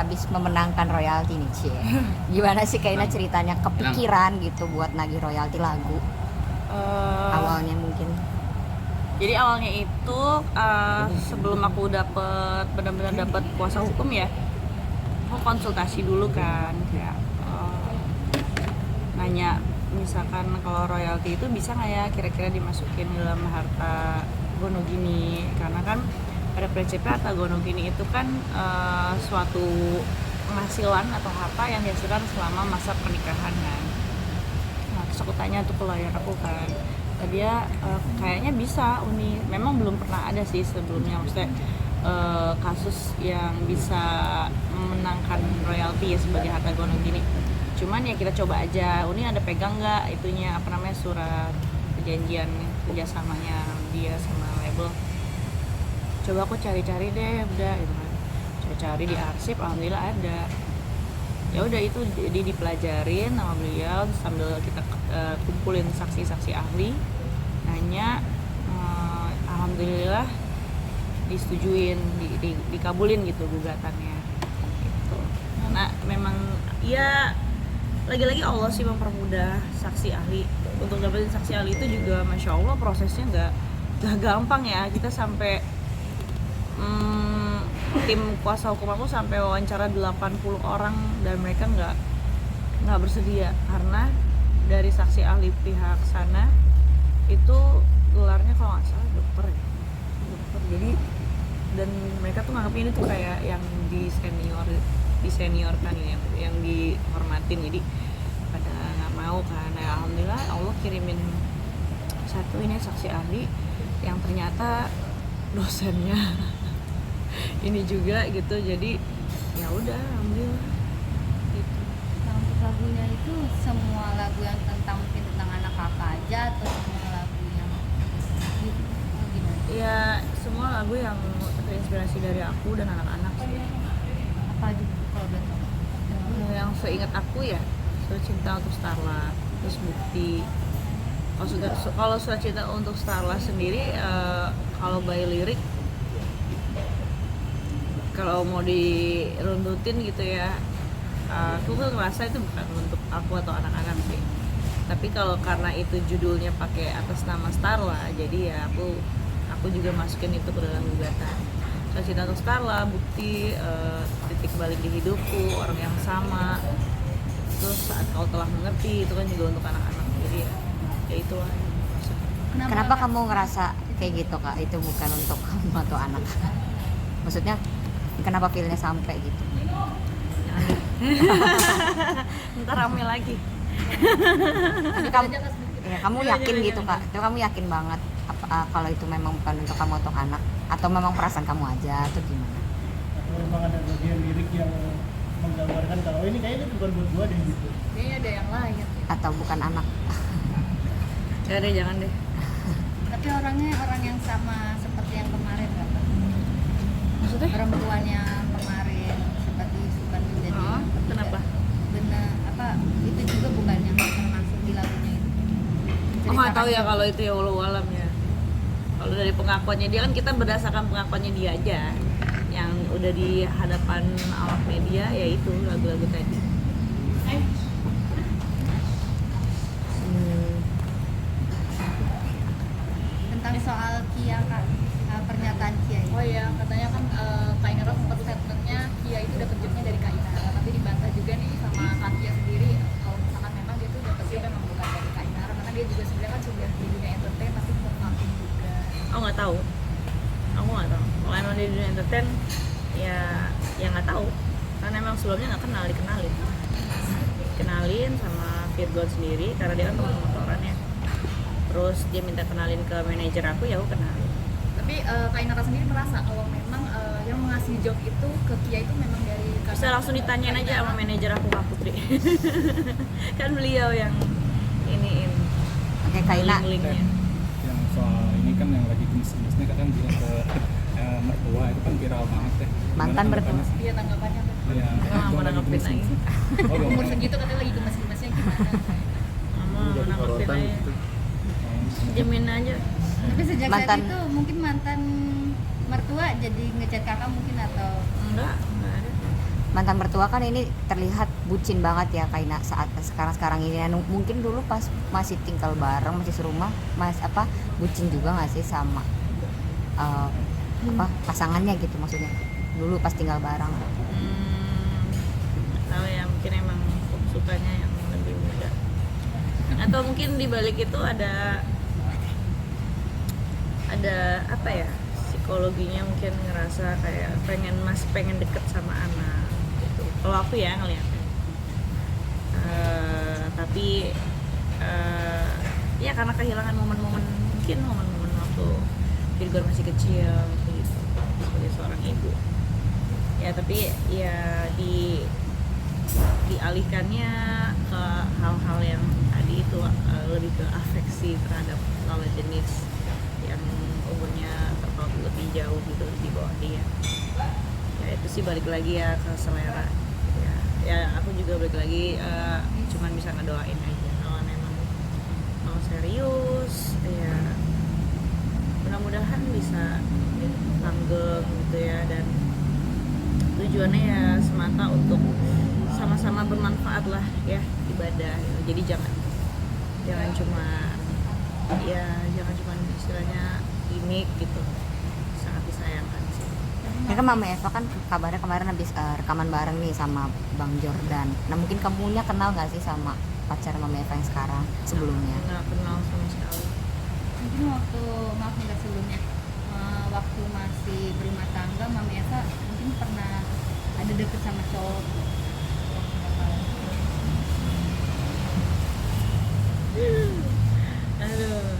abis memenangkan royalti nih Cie. Gimana sih Kaina ceritanya kepikiran gitu buat nagih royalti lagu? Awalnya mungkin. Jadi awalnya itu sebelum aku benar-benar dapet kuasa hukum ya, aku konsultasi dulu kan, kayak nanya misalkan kalau royalti itu bisa nggak ya kira-kira dimasukin dalam harta gono gini, karena kan pada prinsipnya harta gono gini itu kan suatu penghasilan atau harta yang dihasilkan selama masa pernikahan kan. Nah terus aku tanya tuh ke lawyer aku kan, dia kayaknya bisa Uni, memang belum pernah ada sih sebelumnya maksudnya kasus yang bisa memenangkan royalti ya sebagai harta gono gini. Cuman ya kita coba aja, Uni ada pegang nggak itunya apa namanya surat perjanjian kerjasamanya dia sama label. Coba aku cari-cari deh, udah gitu kan, cari-cari di arsip, alhamdulillah ada. Ya udah itu jadi dipelajarin sama beliau sambil kita kumpulin saksi-saksi ahli, nanya, alhamdulillah disetujuin, dikabulin gitu gugatannya gitu. Nah memang ya lagi-lagi Allah sih mempermudah saksi ahli. Untuk dapetin saksi ahli itu juga masya Allah prosesnya nggak gampang ya. Kita sampai tim kuasa hukum aku sampai wawancara 80 orang dan mereka nggak bersedia karena dari saksi ahli pihak sana itu gelarnya kalau nggak salah dokter ya, dokter. Jadi dan mereka tuh nganggapnya ini tuh kayak yang diseniorkan yang dihormatin, jadi pada nggak mau kan. Nah, alhamdulillah Allah kirimin satu ini saksi ahli yang ternyata dosennya ini juga gitu, jadi ya udah alhamdulillah gitu. Nah untuk lagunya itu semua lagu yang mungkin tentang anak kakak aja atau semua lagu yang gitu, gimana? Ya semua lagu yang terinspirasi dari aku dan anak-anak sih. Apa aja kalau udah tahu? Yang seingat aku ya Surat Cinta untuk Starla, terus Bukti. Kalau Surat Cinta untuk Starla sendiri kalau by lirik, kalau mau diruntutin gitu ya, aku tuh ngerasa itu bukan untuk aku atau anak-anak sih. Tapi kalau karena itu judulnya pakai atas nama Starla, jadi ya aku juga masukin itu ke dalam gugatan. Surat Cinta untuk Starla, Bukti, Titik Balik di Hidupku, Orang yang Sama, terus Saat Kau Telah Mengerti, itu kan juga untuk anak-anak. Jadi ya itulah. Kenapa kamu ngerasa kayak gitu Kak? Itu bukan untuk kamu atau anak? Maksudnya kenapa feelnya sampai gitu? Ntar rame lagi. Kamu yakin gitu Kak? Itu kamu yakin banget kalau itu memang bukan untuk kamu atau anak, atau memang perasaan kamu aja atau gimana? Memang ada bagian lirik yang menggambarkan kalau ini kayaknya bukan buat gua deh gitu. Kayaknya ada yang lain. Atau bukan anak? Ya deh, jangan deh. Tapi orangnya orang yang sama seperti yang kemarin kan? Maksudnya? Perempuannya kemarin seperti Sukan menjadi kenapa? benar apa itu juga bukan yang termasuk di lagunya itu. Oh nggak tahu ya kalau itu ya walau alam ya. Kalau dari pengakuannya dia kan kita berdasarkan pengakuannya dia aja yang udah di hadapan awak media, ya itu lagu-lagu tadi. Tentang soal Kia Kak, pernyataan Kia ini. Oh iya, katanya kan Kak Inara sempat statementnya Kia itu dapat jobnya dari Kak Inara, tapi dibantah juga nih sama Kak Kia sendiri kalau misalkan memang dia tuh dapat job memang bukan dari Kak Inara, karena dia juga sebenarnya kan sudah di dunia entertain tapi mau ngaku juga. Oh nggak tahu, aku nggak tahu. Kalau emang di dunia entertain ya nggak tahu, karena emang sebelumnya nggak kenalin sama Virgon sendiri karena dia kan teman motorannya. Terus dia minta kenalin ke manajer aku, ya aku kenalin. Tapi Kak Inara sendiri merasa kalau memang yang mengasih job itu ke Kia itu memang dari Bisa langsung ditanyain aja sama manajer aku, Kak Putri. Kan beliau yang iniin Oke Kaina. link-linknya. Yang soal ini kan yang lagi gemes-gemesnya kadang bilang ke mertua, itu kan viral banget deh. Mantan mertua. dia tanggapannya tuh. Iya, Nggak mau nanggepin lagi. Oh, belum. Umur segitu katanya lagi gemes-gemesnya gimana? Mama nanggepin aja. Jamin aja. Tapi sejak Mantan- saat itu mungkin mantan mertua jadi ngechat kakak mungkin atau Enggak ada. mantan mertua kan ini terlihat bucin banget ya Kaina saat sekarang ini. Mungkin dulu pas masih tinggal bareng, masih serumah, bucin juga nggak sih sama pasangannya gitu maksudnya dulu pas tinggal bareng? Tahu ya, mungkin emang sukanya yang lebih muda, atau mungkin di balik itu ada apa ya, psikologinya mungkin ngerasa kayak masih pengen deket sama anak gitu. Kalau aku ya ngeliatnya, tapi ya karena kehilangan momen-momen waktu Virgo masih kecil gitu, sebagai seorang ibu ya. Tapi ya dialihkannya ke hal-hal yang tadi itu, lebih ke afeksi terhadap lawan jenis yang umurnya terpaut lebih jauh gitu di bawah dia. Ya itu sih balik lagi ya ke selera ya aku juga balik lagi cuman bisa ngedoain aja kalau memang mau serius ya, mudah-mudahan bisa langgeng gitu ya, dan tujuannya ya semata untuk sama-sama bermanfaat lah ya, ibadah ya. Jadi jangan cuma istilahnya gimmick gitu, sangat disayangkan sih. Ya kan Mama Eva kan kabarnya kemarin habis rekaman bareng nih sama Bang Jordan. Nah mungkin kamunya kenal nggak sih sama pacar Mama Eva yang sekarang sebelumnya? Nggak kenal sama sekali. Mungkin sebelumnya waktu masih berumah tangga Mama Eva mungkin pernah ada deket sama cowok. Aduh,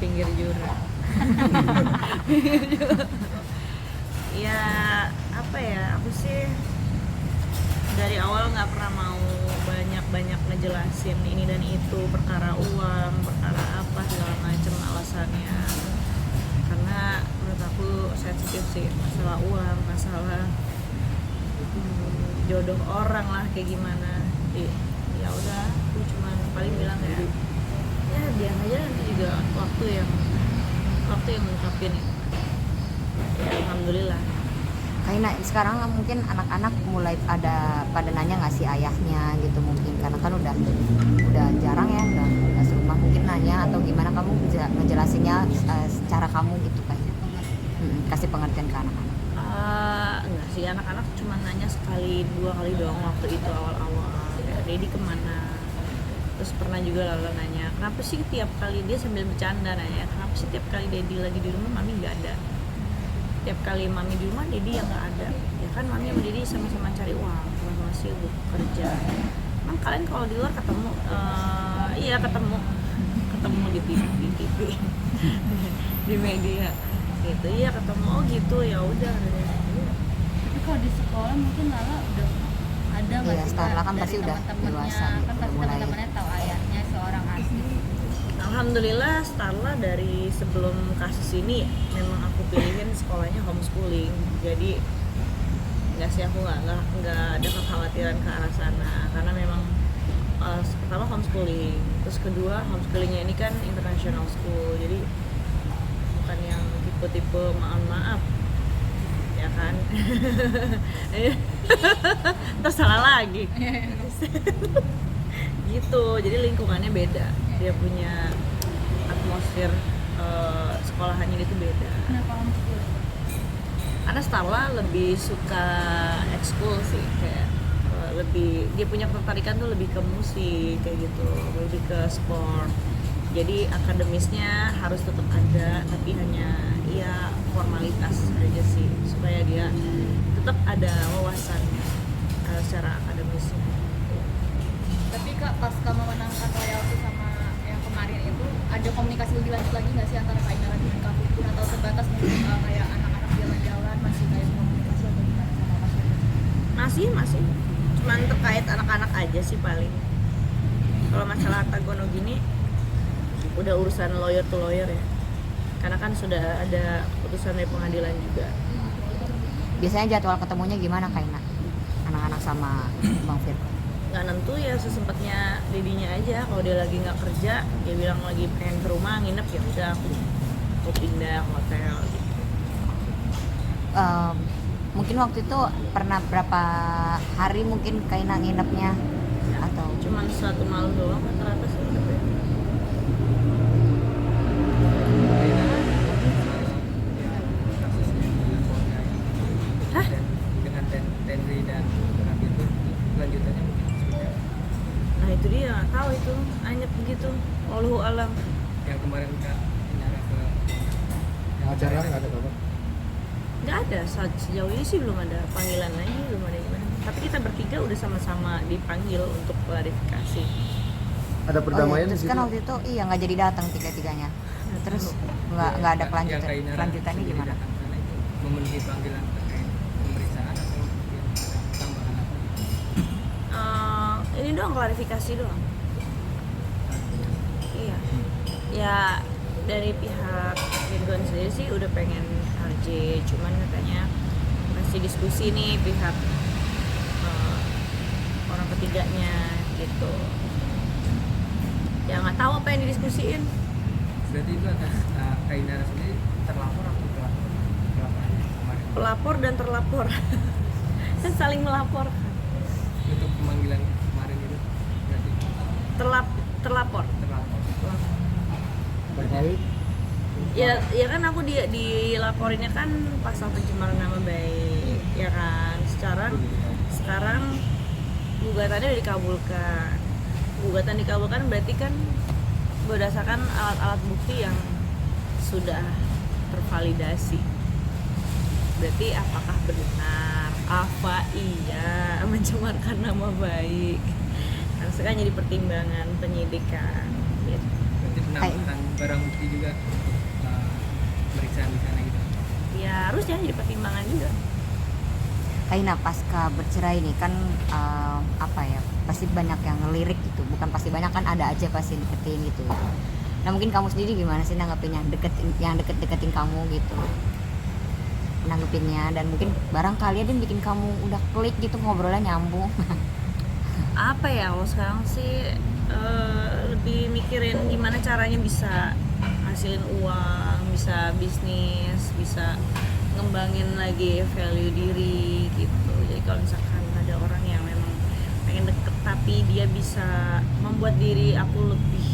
pinggir jurang. Ya apa ya, aku sih dari awal nggak pernah mau banyak ngejelasin ini dan itu, perkara uang, perkara apa segala macam alasannya, karena menurut aku sensitif sih masalah uang, masalah jodoh orang lah kayak gimana. Ya udah, aku cuman paling bilang ya biar aja, nanti juga waktu yang mengungkapin ya. Alhamdulillah. Kaina sekarang mungkin anak-anak mulai pada nanya nggak sih ayahnya gitu, mungkin karena kan udah jarang ya, udah serumah, mungkin nanya atau gimana, kamu bisa ngejelasinnya secara kamu gitu kayak kasih pengertian ke anak-anak? Enggak sih, anak-anak cuma nanya sekali 2 kali doang waktu itu awal-awal ya, Dedi kemana. Terus pernah juga Lala nanya, kenapa sih tiap kali, dia sambil bercanda nanya, kenapa sih tiap kali Dedi lagi di rumah Mami nggak ada, tiap kali Mami di rumah Dedi yang nggak ada. Ya kan Mami sama Dedi sama-sama cari uang, sama-sama sibuk kerja. Emang kalian kalau di luar ketemu? Iya ketemu di TV di media gitu, iya ketemu. Oh gitu, ya udah. Tapi kalau di sekolah mungkin Lala udah ada nggak Iya, sih Starla kan dari pasti udah teman-temannya, dewasa gitu, kan pasti mulai. teman-temannya tahu ayahnya seorang artis. Alhamdulillah Starla dari sebelum kasus ini memang aku pilihin sekolahnya homeschooling, jadi nggak sih, aku nggak ada kekhawatiran ke arah sana, karena memang pertama homeschooling, terus kedua homeschoolingnya ini kan international school, jadi bukan yang tipe-tipe maaf ya kan. Terus salah lagi gitu, jadi lingkungannya beda, dia punya atmosfer sekolahannya itu beda. Kenapa homeschooling? Karena Starla lebih suka ekskul sih, kayak lebih, dia punya ketertarikan tuh lebih ke musik kayak gitu, lebih ke sport. Jadi akademisnya harus tetap ada, tapi hanya ya formalitas aja sih, supaya dia tetap ada wawasan secara akademisnya. Tapi Kak, pas kamu menangkan royalti sama yang kemarin itu, ada komunikasi lebih lanjut lagi nggak sih antara Kak Inara dengan Kak Pupin, atau sebatas mungkin kayak anak-anak jalan-jalan masih kayak komunikasi atau gimana sama Kak Pupin? Masih cuman terkait anak-anak aja sih paling. Kalau masalah Tagono gini udah urusan lawyer to lawyer ya, karena kan sudah ada keputusan dari pengadilan juga. Biasanya jadwal ketemunya gimana Kaina, anak-anak sama Bang Firko? Nggak nentu ya, sesempatnya Dedinya aja. Kalau dia lagi nggak kerja, dia bilang lagi pengen ke rumah nginep, ya udah aku pindah hotel gitu. Mungkin waktu itu pernah berapa hari mungkin Kaina nginepnya atau Cuman 1 malam doang rata-rata sih. Hah? Dengan Tenri dan Nabil itu lanjutannya mungkin seperti apa? Nah itu dia, nggak tahu itu anyep begitu. Wallahu alam. Yang kemarin Kak Inara ke Yang acara nggak ada kabar? Nggak ada, sejauh ini sih belum ada panggilan lagi, belum ada gimana. Tapi kita bertiga udah sama-sama dipanggil untuk klarifikasi. Ada perdamaian terus di situ? kan waktu itu iya nggak jadi datang tiga-tiganya. Nah, terus nggak ada kelanjutannya gimana? Datang sana itu memenuhi panggilan terkait pemeriksaan atau mungkin ada tambahan apa? Ini doang klarifikasi doang. Iya. Ya dari pihak Ridwan sendiri sih udah pengen RJ, cuman katanya masih diskusi nih pihak orang ketiganya gitu. Ya nggak tahu apa yang didiskusiin. Berarti itu atas Kak Inara sendiri terlapor atau pelapor? Pelaporannya kemarin Pelapor dan terlapor kan saling melapor. untuk pemanggilan kemarin itu berarti Terlapor. terlapor. Baik. Ya kan aku dilaporinnya kan pasal pencemaran nama baik, ya kan. Sekarang gugatannya udah dikabulkan. Gugatan dikabulkan berarti kan berdasarkan alat-alat bukti yang sudah tervalidasi. Berarti apakah benar? Apa iya mencemarkan nama baik? Nah, sekarang jadi pertimbangan penyidikan. Gitu. Berarti penambahan barang bukti juga pemeriksaan di sana gitu. Ya harusnya jadi pertimbangan juga. Kaina pasca bercerai nih kan apa ya, pasti banyak yang ngelirik gitu, bukan pasti banyak kan, ada aja pasti deketin gitu. Nah mungkin kamu sendiri gimana sih nanggepin yang deket-deketin kamu gitu, nanggepinnya, dan mungkin barangkali ada yang bikin kamu udah klik gitu, ngobrolnya nyambung. Apa ya, kalau sekarang sih lebih mikirin gimana caranya bisa ngasilin uang, bisa bisnis, bisa ngembangin lagi value diri gitu. Jadi kalau misalkan ada orang yang memang pengen deket tapi dia bisa membuat diri aku lebih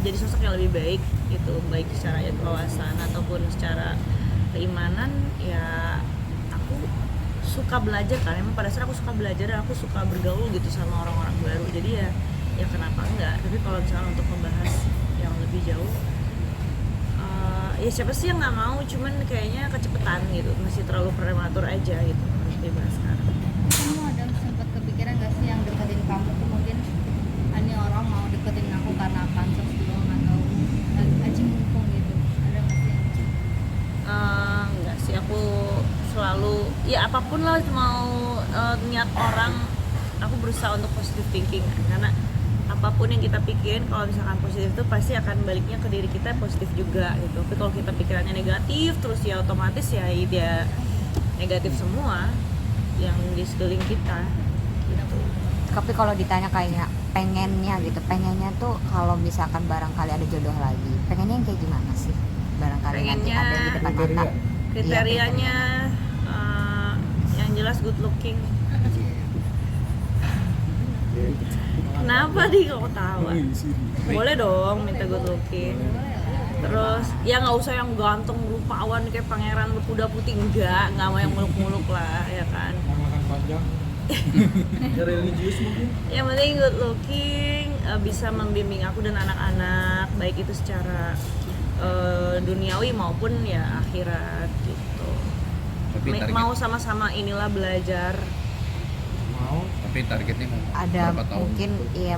jadi sosok yang lebih baik gitu, baik secara wawasan ataupun secara keimanan, ya aku suka belajar kan, emang pada saat aku suka belajar dan aku suka bergaul gitu sama orang-orang baru, jadi ya kenapa enggak. Tapi kalau misalnya untuk membahas yang lebih jauh, ya siapa sih yang nggak mau, cuman kayaknya kecepetan gitu, masih terlalu prematur aja gitu untuk dibahas sekarang. Kamu ada sempat kepikiran gak sih yang deketin kamu tuh mungkin ini orang mau deketin aku karena pansos doang atau aji mumpung gitu, ada gak sih? Enggak sih, aku selalu ya apapun lah mau niat orang, aku berusaha untuk positive thinking karena apapun yang kita pikirin kalau misalkan positif itu pasti akan baliknya ke diri kita positif juga gitu. Tapi kalau kita pikirannya negatif terus ya otomatis ya dia negatif semua yang di sekeliling kita gitu. Tapi kalau ditanya kayak pengennya tuh kalau misalkan barangkali ada jodoh lagi, pengennya yang kayak gimana sih? Barangkali nanti Pengennya ada yang di depan mata. Kriterianya yang jelas good looking. Kenapa nih kok ketawa? Boleh dong minta good looking. Terus ya nggak usah yang ganteng rupawan kayak pangeran berkuda putih, nggak mau yang muluk-muluk lah ya kan. Makan panjang. Religius mungkin. Yang penting good looking, bisa membimbing aku dan anak-anak baik itu secara duniawi maupun ya akhirat gitu. Mau sama-sama inilah belajar. Tapi targetnya mau Ada berapa tahun?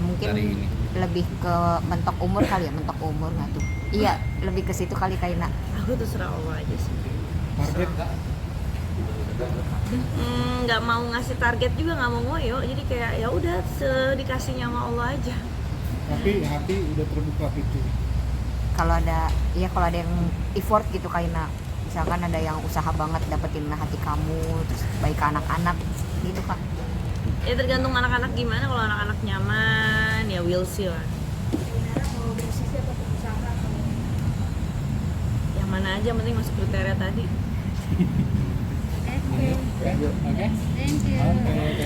mungkin dari ini? lebih ke mentok umur kali ya, mentok umur nggak tuh? Iya, lebih ke situ kali Kaina. Aku terserah Allah aja sih. Target Nggak mau ngasih target juga, nggak mau ngoyo, jadi kayak ya udah sedikasihnya sama Allah aja. tapi hati udah terbuka pintu. Kalau ada yang effort gitu Kaina, misalkan ada yang usaha banget dapetin hati kamu, terus baik ke anak-anak gitu Kak. Ya tergantung anak-anak gimana, kalau anak-anak nyaman ya we'll see lah. Yang mana aja yang penting masuk kriteria tadi. Oke. Oke. Thank you. Oke.